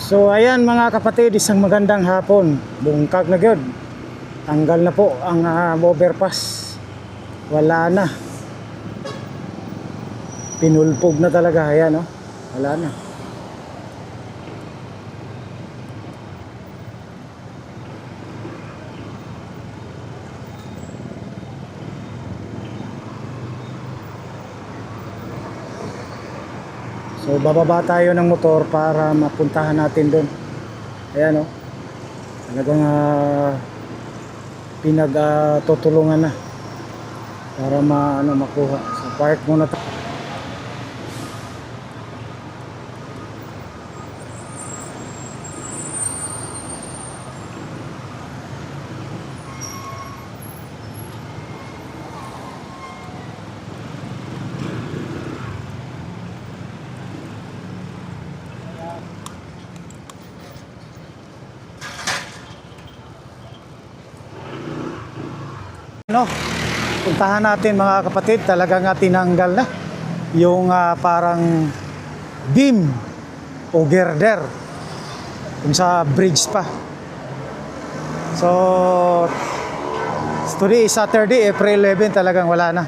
So ayan mga kapatid, isang magandang hapon. Bungkag na gyud. Tanggal na po ang overpass. Wala na. Pinulpog na talaga, ayan oh. Wala na. So bababa tayo ng motor para mapuntahan natin doon. Ayan oh. Talagang pinagtutulungan na para makuha. So park muna tayo. Puntahan natin mga kapatid, talagang tinanggal na yung parang beam o girder kung sa bridge pa. So today is Saturday, April 11, talagang wala na.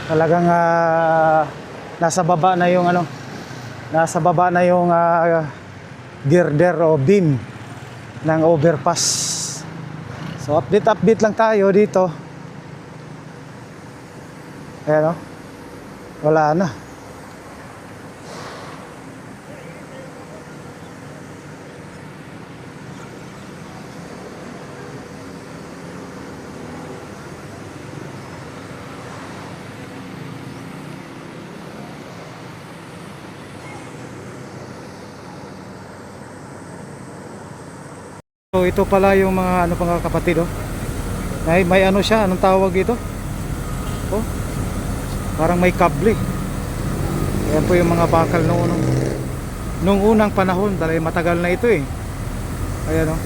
Talagang nasa baba na yung nasa baba na yung girder o beam ng overpass. So update lang tayo dito. Ayan o, wala na. So ito pala yung mga mga kapatid oh. May siya, anong tawag dito? Oh. Parang may kable. Ayan po yung mga bakal nung unang panahon, dahil matagal na ito eh. Ayan oh.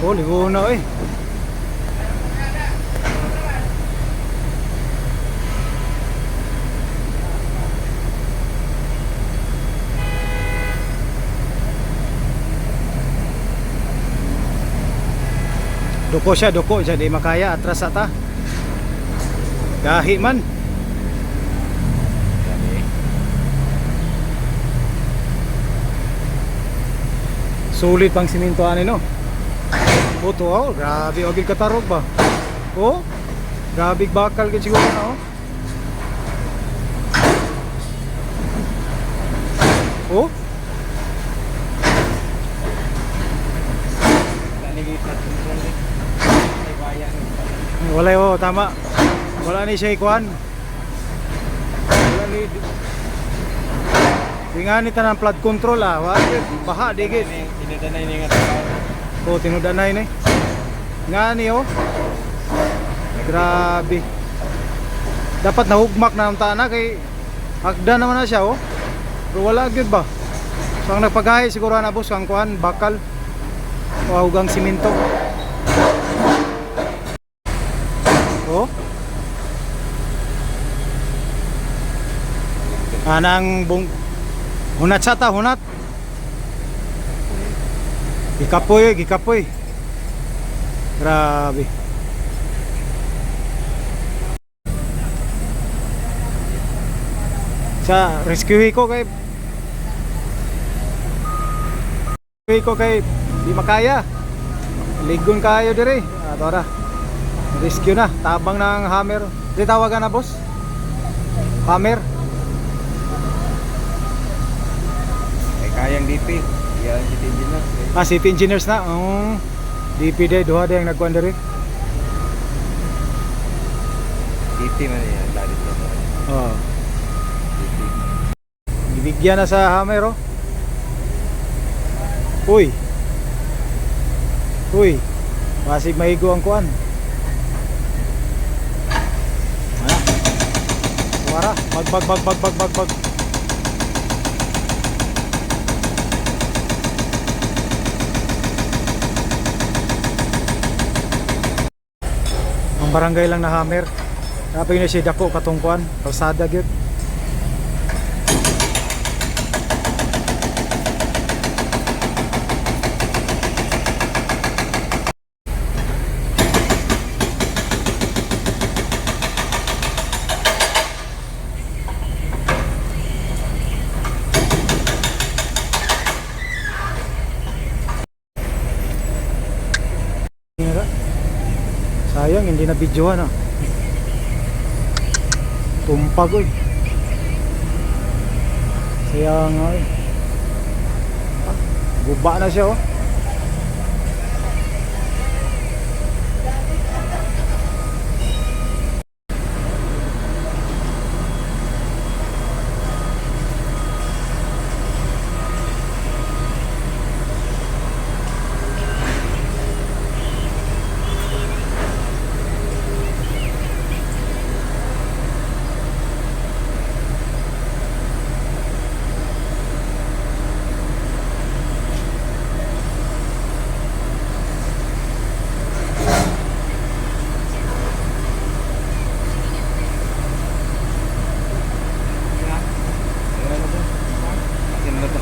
Oh, ligo na eh. Duko siya, di makaya atras ata. Gahi man. Sulit pang siminto ani no. Oto oh, grabe ogil katarog ba. Oh, grabe bakal gid siguro na oh. Oh. Wala oh, tama. Wala ni siya ikuan. Wala ni Tingani tanang flood control wala baha digit. Tinudanay ni nga. Oh, tinudanay ni. Ngani oh. Grabe. Dapat nahugmak na ang tana kay agda naman na siya oh. Pero wala gyud ba? So ang nagpagahi siguro na boss ang kuan bakal o hugang simento. Oh. Anang hunat sata hunat. Gikapoy. Grabe. Sa rescue ko kay di makaya. Ligon kayo dire. Tora. Rescue na, tabang ng hammer. Di tawagan na boss. Hammer. Ay kayang DP. Yan city engineers. City engineers na. DP day duha day ang nagkuan diri. DP man yan, dali to. Oh. Ibigyan na sa hammer oh. Uy. Uy. Basig mahigo ang kuan. Ano? Wara, bag. Ang barangay lang na hammer. Napay na siya dako katong kuan, kalsada gyud. Sayang hindi na videohan ah. Tumpag oy. Sayang oy. Guba na siya oh. Akin na to.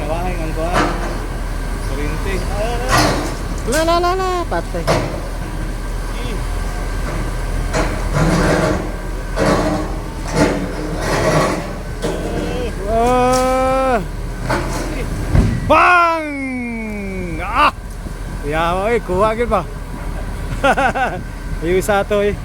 Nawahing ang kuan. Kuryente. La patay. Bang! Ah! Yawa eh, kuha gid ba? Yung isa to eh.